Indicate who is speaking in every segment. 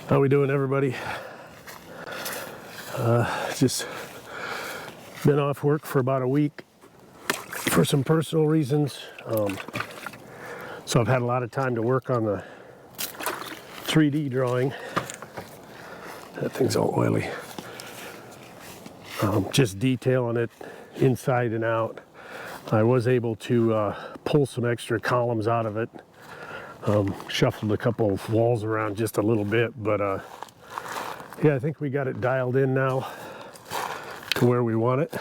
Speaker 1: How we doing, everybody? Just been off work for about a week for some personal reasons. So I've had a lot of time to work on the 3D drawing. That thing's all oily. Just detailing it inside and out. I was able to pull some extra columns out of it. Shuffled a couple of walls around just a little bit, but yeah, I think we got it dialed in now to where we want it.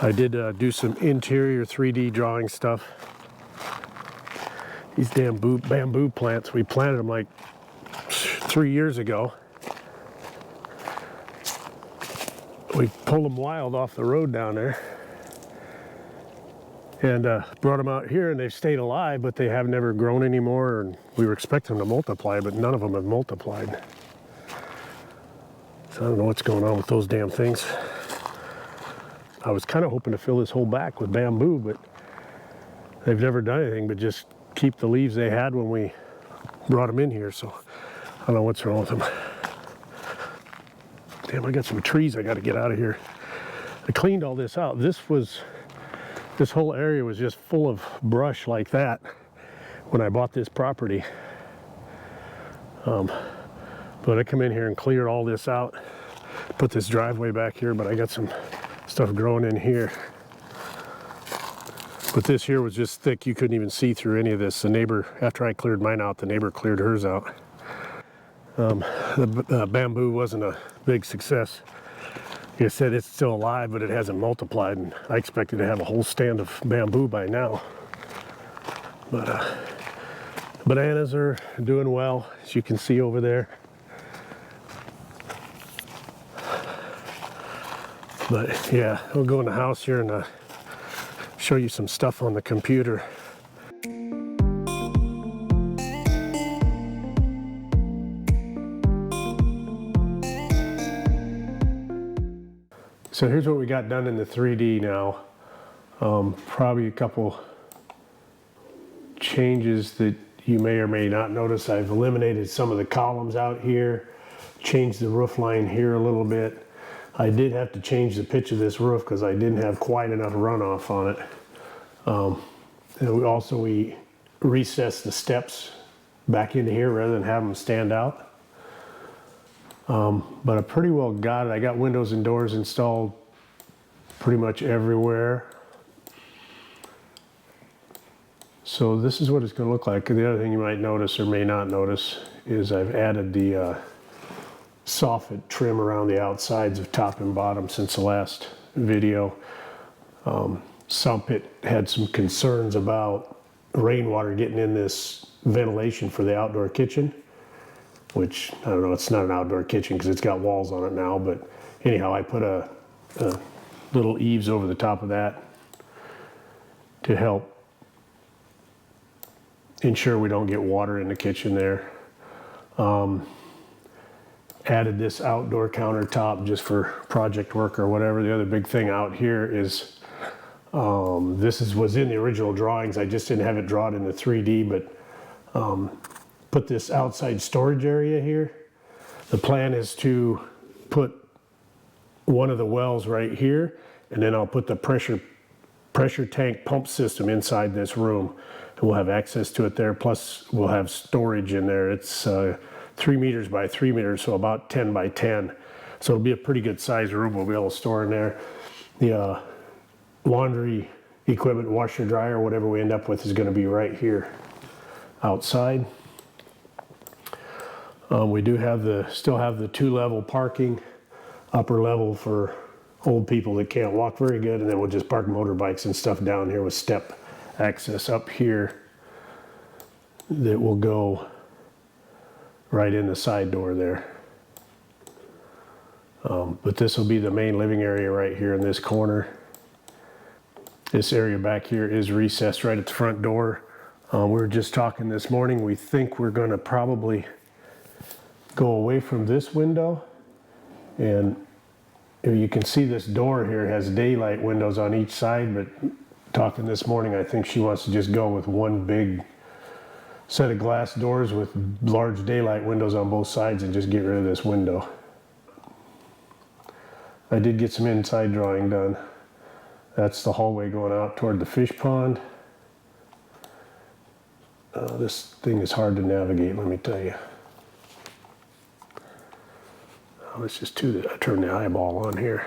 Speaker 1: I did do some interior 3D drawing stuff. These damn bamboo plants, we planted them like 3 years ago. We pulled them wild off the road down there and brought them out here, and they've stayed alive, but they have never grown anymore, and we were expecting them to multiply, but none of them have multiplied. So I don't know what's going on with those damn things. I was kind of hoping to fill this whole back with bamboo, but they've never done anything but just keep the leaves they had when we brought them in here, so I don't know what's wrong with them. Damn, I got some trees I got to get out of here. I cleaned all this out. This whole area was just full of brush like that when I bought this property. But I come in here and cleared all this out, put this driveway back here, but I got some stuff growing in here. But this here was just thick. You couldn't even see through any of this. The neighbor, after I cleared mine out, the neighbor cleared hers out. The bamboo wasn't a big success. Like I said, it's still alive, but it hasn't multiplied, and I expected to have a whole stand of bamboo by now. But bananas are doing well, as you can see over there. But yeah, we'll go in the house here and show you some stuff on the computer. So here's what we got done in the 3D now. Probably a couple changes that you may or may not notice. I've eliminated some of the columns out here, changed the roof line here a little bit. I did have to change the pitch of this roof because I didn't have quite enough runoff on it. And we recessed the steps back into here rather than have them stand out. But I pretty well got it. I got windows and doors installed pretty much everywhere. So this is what it's going to look like. The other thing you might notice or may not notice is I've added the soffit trim around the outsides of top and bottom since the last video. Some pit had some concerns about rainwater getting in this ventilation for the outdoor kitchen, which, I don't know, it's not an outdoor kitchen because it's got walls on it now, but anyhow, I put a little eaves over the top of that to help ensure we don't get water in the kitchen there. Added this outdoor countertop just for project work or whatever. The other big thing out here is, was in the original drawings, I just didn't have it drawn in the 3D, but put this outside storage area here. The plan is to put one of the wells right here, and then I'll put the pressure tank pump system inside this room, and we'll have access to it there. Plus we'll have storage in there. It's 3 meters by 3 meters, so about 10 by 10. So it'll be a pretty good size room we'll be able to store in there. The laundry equipment, washer, dryer, whatever we end up with is going to be right here outside. We do have still have the 2-level parking, upper level for old people that can't walk very good, and then we'll just park motorbikes and stuff down here with step access up here that will go right in the side door there. But this will be the main living area right here in this corner. This area back here is recessed right at the front door. We were just talking this morning. We think we're going to probably go away from this window, and you can see this door here has daylight windows on each side, but talking this morning, I think she wants to just go with one big set of glass doors with large daylight windows on both sides and just get rid of this window. I did get some inside drawing done. That's the hallway going out toward the fish pond. This thing is hard to navigate, let me tell you. Let's just turn the eyeball on here.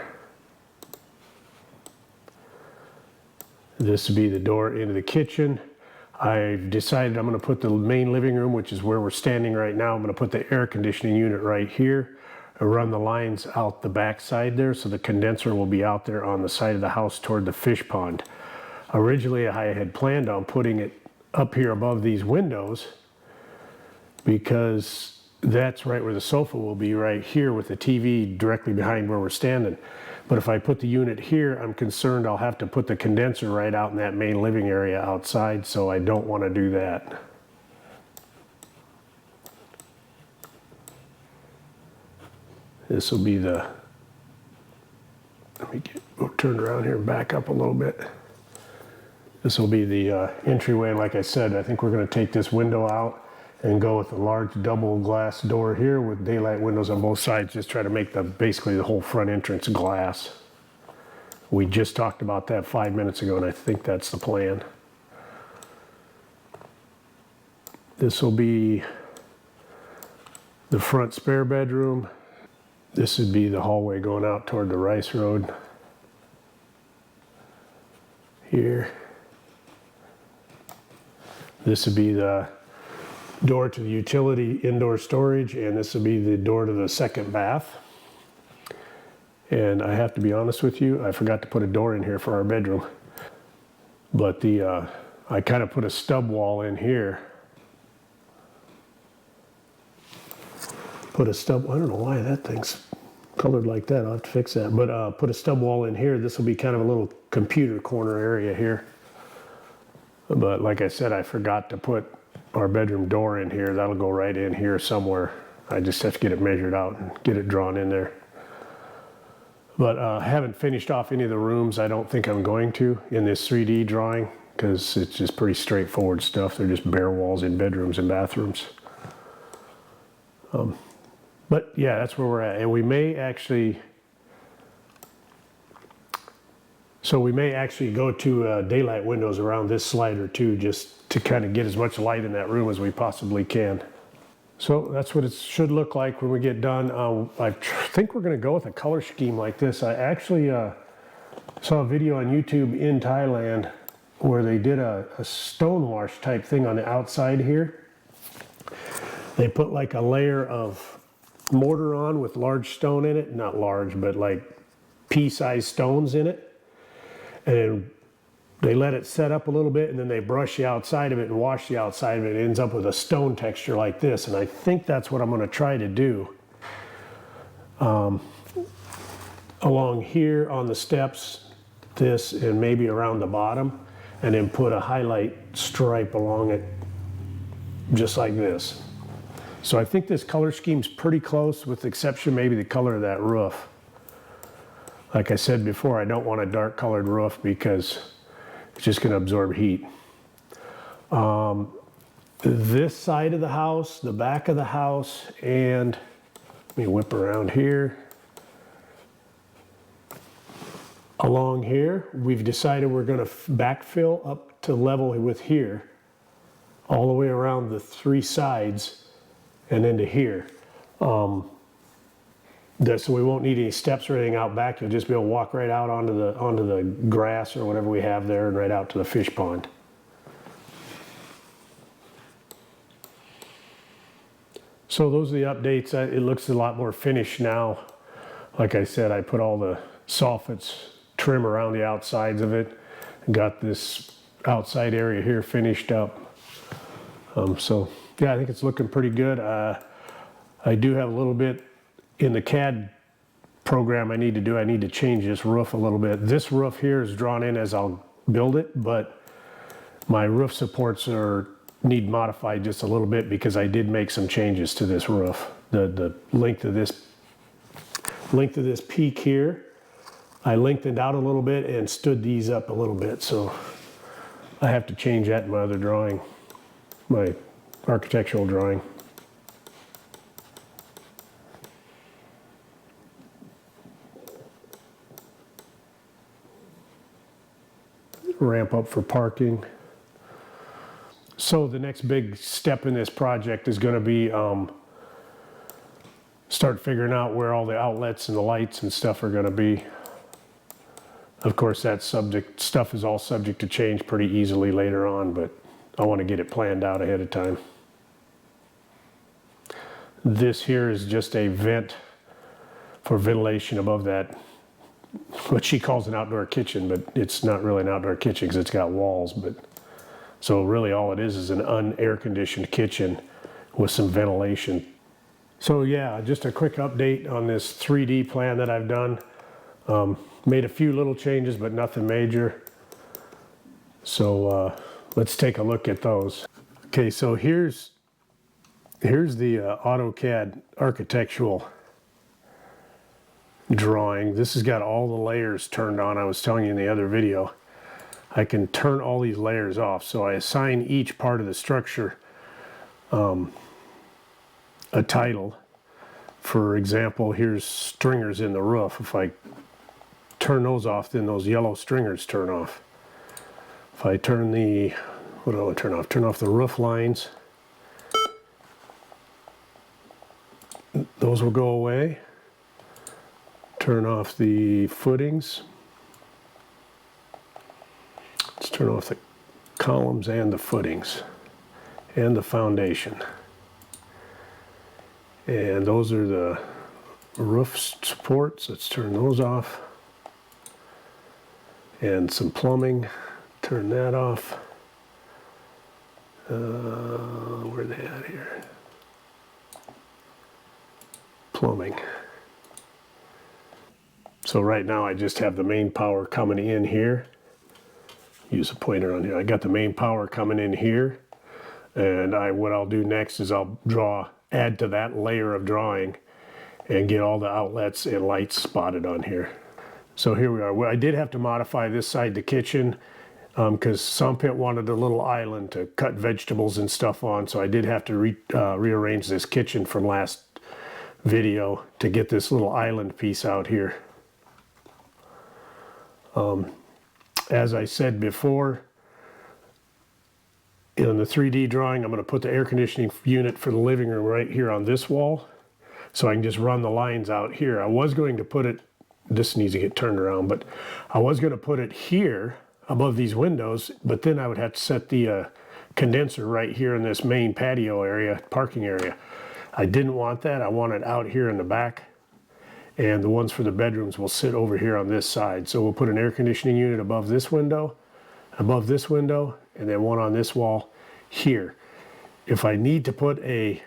Speaker 1: This would be the door into the kitchen. I've decided I'm going to put the main living room, which is where we're standing right now. I'm going to put the air conditioning unit right here and run the lines out the back side there, so the condenser will be out there on the side of the house toward the fish pond. Originally, I had planned on putting it up here above these windows because that's right where the sofa will be, right here, with the TV directly behind where we're standing. But if I put the unit here, I'm concerned I'll have to put the condenser right out in that main living area outside, so I don't want to do that. This will be the, let me get turned around here and back up a little bit. This will be the entryway, and like I said, I think we're going to take this window out and go with a large double glass door here with daylight windows on both sides, just try to make basically the whole front entrance glass. We just talked about that 5 minutes ago, and I think that's the plan. This will be the front spare bedroom. This would be the hallway going out toward the rice road here. This would be the door to the utility indoor storage, and this will be the door to the second bath. And I have to be honest with you, I forgot to put a door in here for our bedroom. But I kind of put a stub wall in here. I don't know why that thing's colored like that. I'll have to fix that. But put a stub wall in here. This will be kind of a little computer corner area here. But like I said, I forgot to put our bedroom door in here. That'll go right in here somewhere. I just have to get it measured out and get it drawn in there. But I haven't finished off any of the rooms. I don't think I'm going to in this 3D drawing, because it's just pretty straightforward stuff. They're just bare walls in bedrooms and bathrooms. But yeah, that's where we're at. And we may actually go to daylight windows around this slider too, just to kind of get as much light in that room as we possibly can. So that's what it should look like when we get done. I think we're going to go with a color scheme like this. I actually saw a video on YouTube in Thailand where they did a stone wash type thing on the outside here. They put like a layer of mortar on with large stone in it. Not large, but like pea-sized stones in it. And they let it set up a little bit, and then they brush the outside of it and wash the outside of it. It ends up with a stone texture like this, and I think that's what I'm going to try to do. Along here on the steps, this, and maybe around the bottom, and then put a highlight stripe along it, just like this. So I think this color scheme's pretty close, with the exception maybe the color of that roof. Like I said before, I don't want a dark colored roof because it's just going to absorb heat. This side of the house, the back of the house, and let me whip around here. Along here, we've decided we're going to backfill up to level with here, all the way around the three sides and into here. So we won't need any steps or anything out back. You'll just be able to walk right out onto the grass or whatever we have there, and right out to the fish pond. So those are the updates. It looks a lot more finished now. Like I said, I put all the soffits trim around the outsides of it, and got this outside area here finished up. So yeah, I think it's looking pretty good. I do have a little bit in the CAD program I need to do. I need to change this roof a little bit. This roof here is drawn in as I'll build it, but my roof supports need modified just a little bit because I did make some changes to this roof. The length of this peak here, I lengthened out a little bit and stood these up a little bit, so I have to change that in my other drawing, my architectural drawing. Ramp up for parking. So the next big step in this project is going to be start figuring out where all the outlets and the lights and stuff are going to be. Of course, that stuff is all subject to change pretty easily later on, but I want to get it planned out ahead of time. This here is just a vent for ventilation above that, what she calls an outdoor kitchen, but it's not really an outdoor kitchen because it's got walls. But so really all it is an unair conditioned kitchen with some ventilation. So yeah, just a quick update on this 3D plan that I've done. Made a few little changes, but nothing major. So let's take a look at those. Okay, so here's the AutoCAD architectural drawing. This has got all the layers turned on. I was telling you in the other video, I can turn all these layers off. So I assign each part of the structure a title. For example, here's stringers in the roof. If I turn those off, then those yellow stringers turn off. If I turn the, what do I turn off? Turn off the roof lines. Those will go away. Turn off the footings. Let's turn off the columns and the footings and the foundation. And those are the roof supports. Let's turn those off. And some plumbing. Turn that off. Where are they at here? Plumbing. So right now I just have the main power coming in here. Use a pointer on here. I got the main power coming in here. And what I'll do next is I'll add to that layer of drawing and get all the outlets and lights spotted on here. So here we are. Well, I did have to modify this side, the kitchen, because Sompit wanted a little island to cut vegetables and stuff on. So I did have to rearrange this kitchen from last video to get this little island piece out here. As I said before, in the 3D drawing, I'm going to put the air conditioning unit for the living room right here on this wall, so I can just run the lines out here. I was going to put it, this needs to get turned around, but I was going to put it here above these windows, but then I would have to set the condenser right here in this main patio area, parking area. I didn't want that. I want it out here in the back, and the ones for the bedrooms will sit over here on this side. So we'll put an air conditioning unit above this window, and then one on this wall here. If I need to put a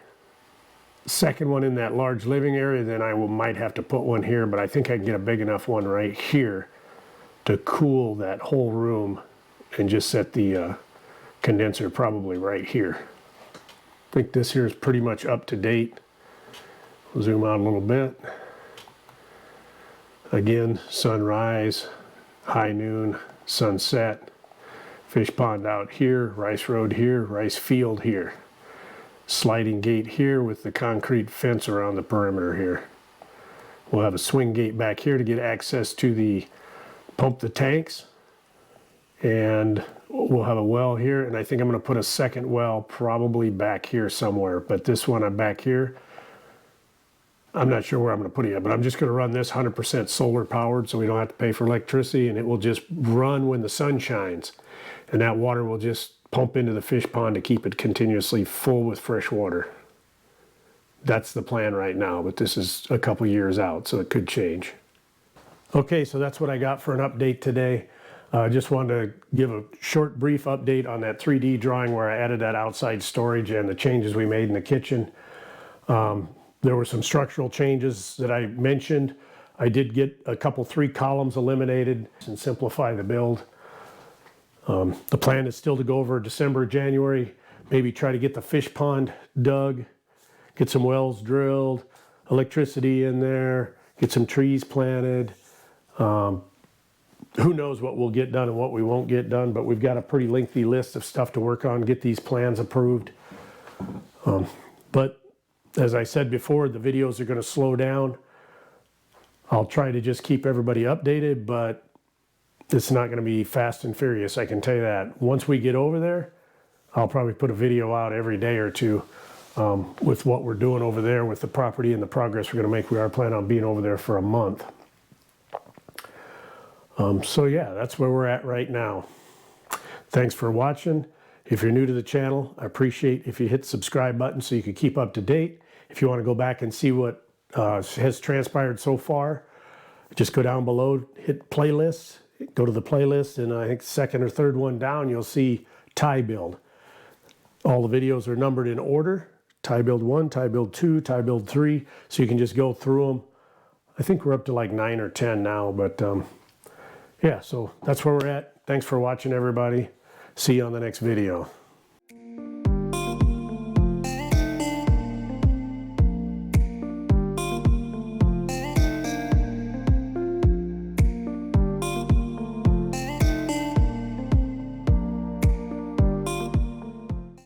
Speaker 1: second one in that large living area, then I might have to put one here, but I think I can get a big enough one right here to cool that whole room and just set the condenser probably right here. I think this here is pretty much up to date. We'll zoom out a little bit. Again, sunrise, high noon, sunset, fish pond out here, rice road here, rice field here. Sliding gate here with the concrete fence around the perimeter here. We'll have a swing gate back here to get access to pump the tanks. And we'll have a well here, and I think I'm going to put a second well probably back here somewhere. But this one I'm back here, I'm not sure where I'm going to put it yet, but I'm just going to run this 100% solar powered so we don't have to pay for electricity, and it will just run when the sun shines. And that water will just pump into the fish pond to keep it continuously full with fresh water. That's the plan right now, but this is a couple years out, so it could change. Okay, so that's what I got for an update today. I just wanted to give a short, brief update on that 3D drawing where I added that outside storage and the changes we made in the kitchen. There were some structural changes that I mentioned. I did get a couple 3 columns eliminated and simplify the build. The plan is still to go over December, January, maybe try to get the fish pond dug, get some wells drilled, electricity in there, get some trees planted. Who knows what we'll get done and what we won't get done, but we've got a pretty lengthy list of stuff to work on, get these plans approved. But as I said before, the videos are going to slow down. I'll try to just keep everybody updated, but it's not going to be fast and furious, I can tell you that. Once we get over there, I'll probably put a video out every day or two with what we're doing over there with the property and the progress we're going to make. We are planning on being over there for a month. So yeah, that's where we're at right now. Thanks for watching. If you're new to the channel, I appreciate if you hit the subscribe button so you can keep up to date. If you want to go back and see what has transpired so far, just go down below, hit playlists, go to the playlist, and I think second or third one down, you'll see ThaiBuild. All the videos are numbered in order. ThaiBuild 1, ThaiBuild 2, ThaiBuild 3, so you can just go through them. I think we're up to like 9 or 10 now, but yeah, so that's where we're at. Thanks for watching, everybody. See you on the next video.